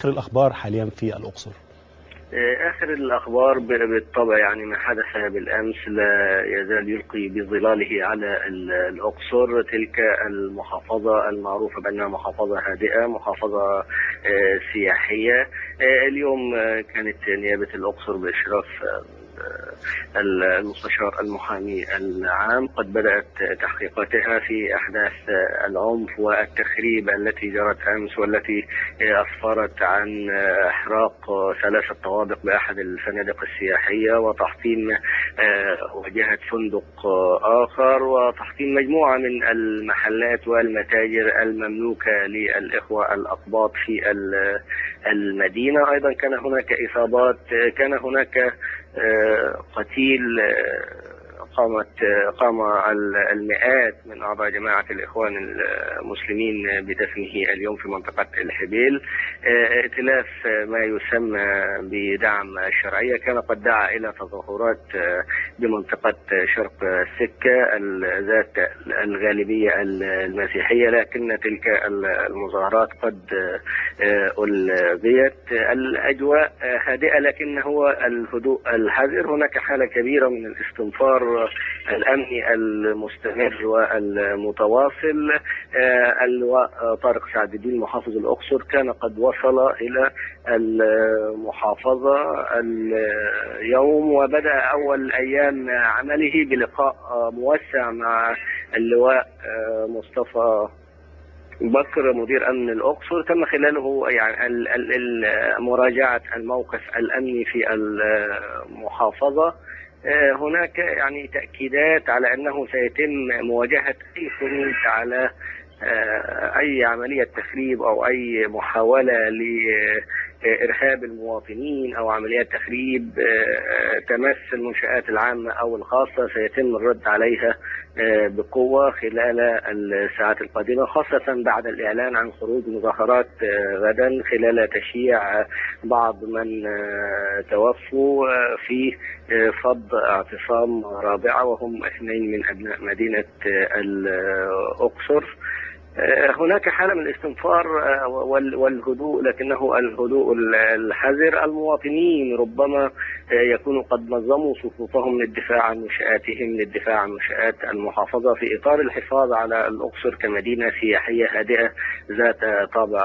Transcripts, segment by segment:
آخر الأخبار حاليا في الأقصر؟ آخر الأخبار بالطبع يعني ما حدث بالأمس لا يزال يلقي بظلاله على الأقصر، تلك المحافظة المعروفة بأنها محافظة هادئة، محافظة سياحية. اليوم كانت نيابة الأقصر بإشراف المستشار المحامي العام قد بدأت تحقيقاتها في أحداث العنف والتخريب التي جرت أمس، والتي أسفرت عن إحراق 3 طوابق بأحد الفنادق السياحية، وتحطيم واجهة فندق آخر، وتحطيم مجموعة من المحلات والمتاجر المملوكة للإخوة الأقباط في المدينة. أيضا كان هناك إصابات، كان هناك قتيل قام المئات من أعضاء جماعة الإخوان المسلمين بدفنه اليوم في منطقة الحبيل. ائتلاف ما يسمى بدعم الشرعية كان قد دعا إلى تظاهرات بمنطقة شرق السكة ذات الغالبية المسيحية، لكن تلك المظاهرات قد ألغيت. الأجواء هادئة، لكن هو الهدوء الحذر. هناك حالة كبيرة من الاستنفار الأمني المستمر والمتواصل. اللواء طارق سعد الدين محافظ الأقصر كان قد وصل إلى المحافظة اليوم، وبدأ أول أيام عمله بلقاء موسع مع اللواء مصطفى بكر مدير أمن الأقصر. تم خلاله يعني مراجعة الموقف الأمني في المحافظة. هناك يعني تأكيدات على أنه سيتم مواجهة أي خروج على أي عملية تخريب أو أي محاولة لإرهاب المواطنين أو عمليات تخريب تمس المنشآت العامة أو الخاصة، سيتم الرد عليها بقوة خلال الساعات القادمة، خاصة بعد الإعلان عن خروج مظاهرات غدا خلال تشييع بعض من توفوا في فض اعتصام رابعة، وهم 2 من أبناء مدينة الأقصر. هناك حالة من الاستنفار والهدوء، لكنه الهدوء الحذر. المواطنين ربما يكونوا قد نظموا صفوفهم للدفاع عن منشآتهم، للدفاع عن منشآت المحافظة في إطار الحفاظ على الأقصر كمدينة سياحية هادئة ذات طابع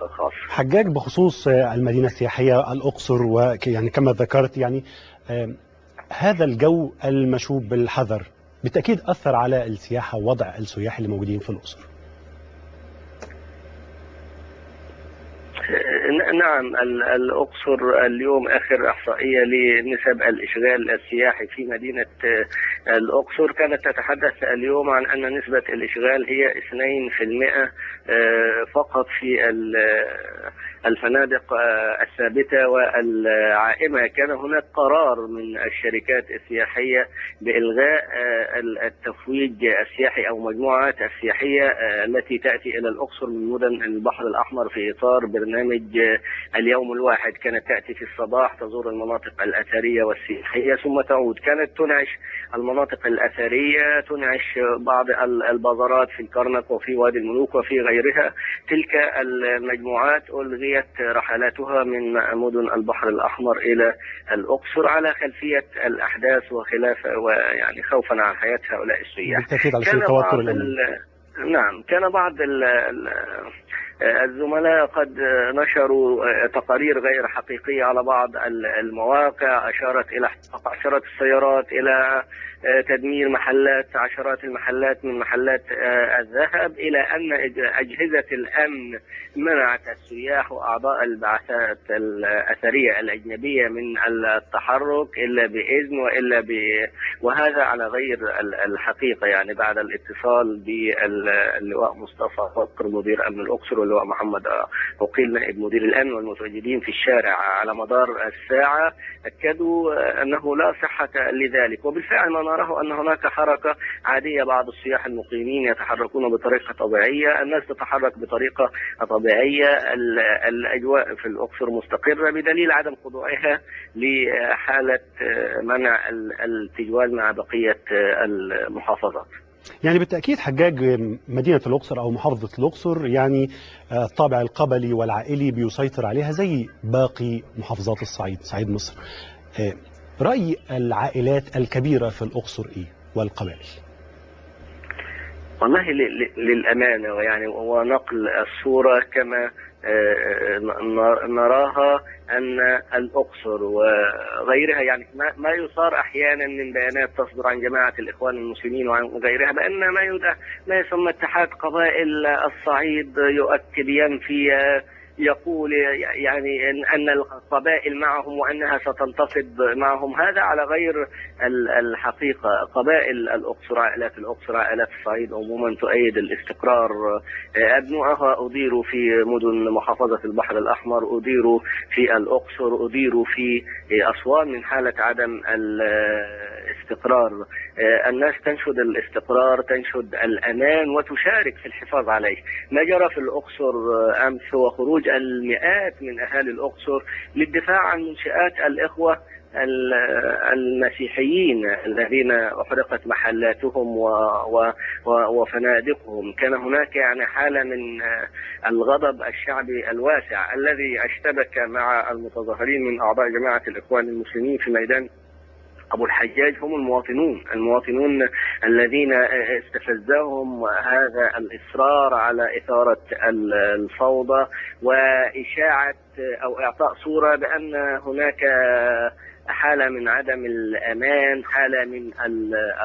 خاص. حجاج، بخصوص المدينة السياحية الأقصر، ويعني كما ذكرت يعني هذا الجو المشوب بالحذر بالتأكيد أثر على السياحة ووضع السياح اللي موجودين في الأقصر. نعم، الأقصر اليوم آخر إحصائية لنسب الإشغال السياحي في مدينة الأقصر كانت تتحدث اليوم عن أن نسبة الإشغال هي 2% فقط في الفنادق الثابتة والعائمة. كان هناك قرار من الشركات السياحية بإلغاء التفويج السياحي أو مجموعات السياحية التي تأتي إلى الأقصر من مدن البحر الأحمر في إطار برنامج اليوم الواحد. كانت تأتي في الصباح تزور المناطق الأثرية والسياحية ثم تعود. كانت تنعش المناطق الأثرية، تنعش بعض البازارات في الكرنك وفي وادي الملوك وفي غيرها. تلك المجموعات ألغيت رحلاتها من مدن البحر الأحمر إلى الأقصر على خلفية الأحداث وخلاف، ويعني خوفا على حياة هؤلاء السياح. بالتأكيد على توتر الأمن. نعم، كان بعض الزملاء قد نشروا تقارير غير حقيقية على بعض المواقع أشارت إلى احتراق عشرات السيارات، إلى تدمير عشرات المحلات من محلات الذهب، إلى أن أجهزة الأمن منعت السياح وأعضاء البعثات الأثرية الأجنبية من التحرك إلا بإذن وهذا على غير الحقيقة. يعني بعد الاتصال باللواء مصطفى بكر مدير أمن الأقصر واللواء محمد عقيل نائب مدير الأمن والمتواجدين في الشارع على مدار الساعة أكدوا أنه لا صحة لذلك. وبالفعل ما نراه أن هناك حركة عادية، بعض السياح المقيمين يتحركون بطريقة طبيعية، الناس تتحرك بطريقة طبيعية. الأجواء في الأقصر مستقرة بدليل عدم خضوعها لحالة منع التجوال مع بقية المحافظات. يعني بالتأكيد حجاج، مدينة الأقصر أو محافظة الأقصر يعني الطابع القبلي والعائلي بيسيطر عليها زي باقي محافظات الصعيد، صعيد مصر. رأي العائلات الكبيرة في الأقصر إيه والقبائل؟ والله للأمانة ويعني ونقل الصورة كما نراها، أن الأقصر وغيرها يعني ما يصار أحيانا من بيانات تصدر عن جماعة الإخوان المسلمين وعن غيرها بأن ما يسمى اتحاد قبائل الصعيد يؤكد ينفي، يقول يعني أن القبائل معهم وأنها ستنتفض معهم. هذا على غير الحقيقة. قبائل الأقصر، عائلات الأقصر، عائلات الصعيد عموما تؤيد الاستقرار. أبنائها أديروا في مدن محافظة البحر الأحمر، أديروا في الأقصر، أديروا في أسوان من حالة عدم الاستقرار. الناس تنشد الاستقرار، تنشد الأمان، وتشارك في الحفاظ عليه. ما جرى في الأقصر أمس هو خروج المئات من أهالي الأقصر للدفاع عن منشآت الإخوة المسيحيين الذين أحرقت محلاتهم وفنادقهم. كان هناك يعني حالة من الغضب الشعبي الواسع الذي اشتبك مع المتظاهرين من أعضاء جماعة الإخوان المسلمين في ميدان أبو الحجاج. هم المواطنون الذين استفزهم هذا الإصرار على إثارة الفوضى وإشاعة أو إعطاء صورة بأن هناك حالة من عدم الأمان، حالة من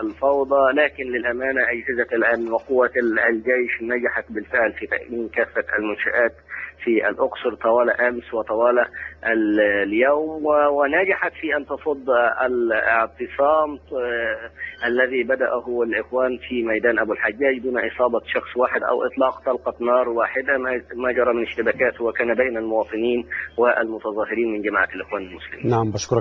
الفوضى. لكن للأمانة أجهزة الأمن وقوة الجيش نجحت بالفعل في تأمين كافة المنشآت في الأقصر طوال أمس وطوال اليوم، ونجحت في أن تصد الاعتصام الذي بدأه الإخوان في ميدان أبو الحجاج دون إصابة شخص واحد أو إطلاق طلقة نار واحدة. ما جرى من اشتباكات وكان بين المواطنين والمتظاهرين من جماعة الإخوان المسلمين. نعم، بشكرك.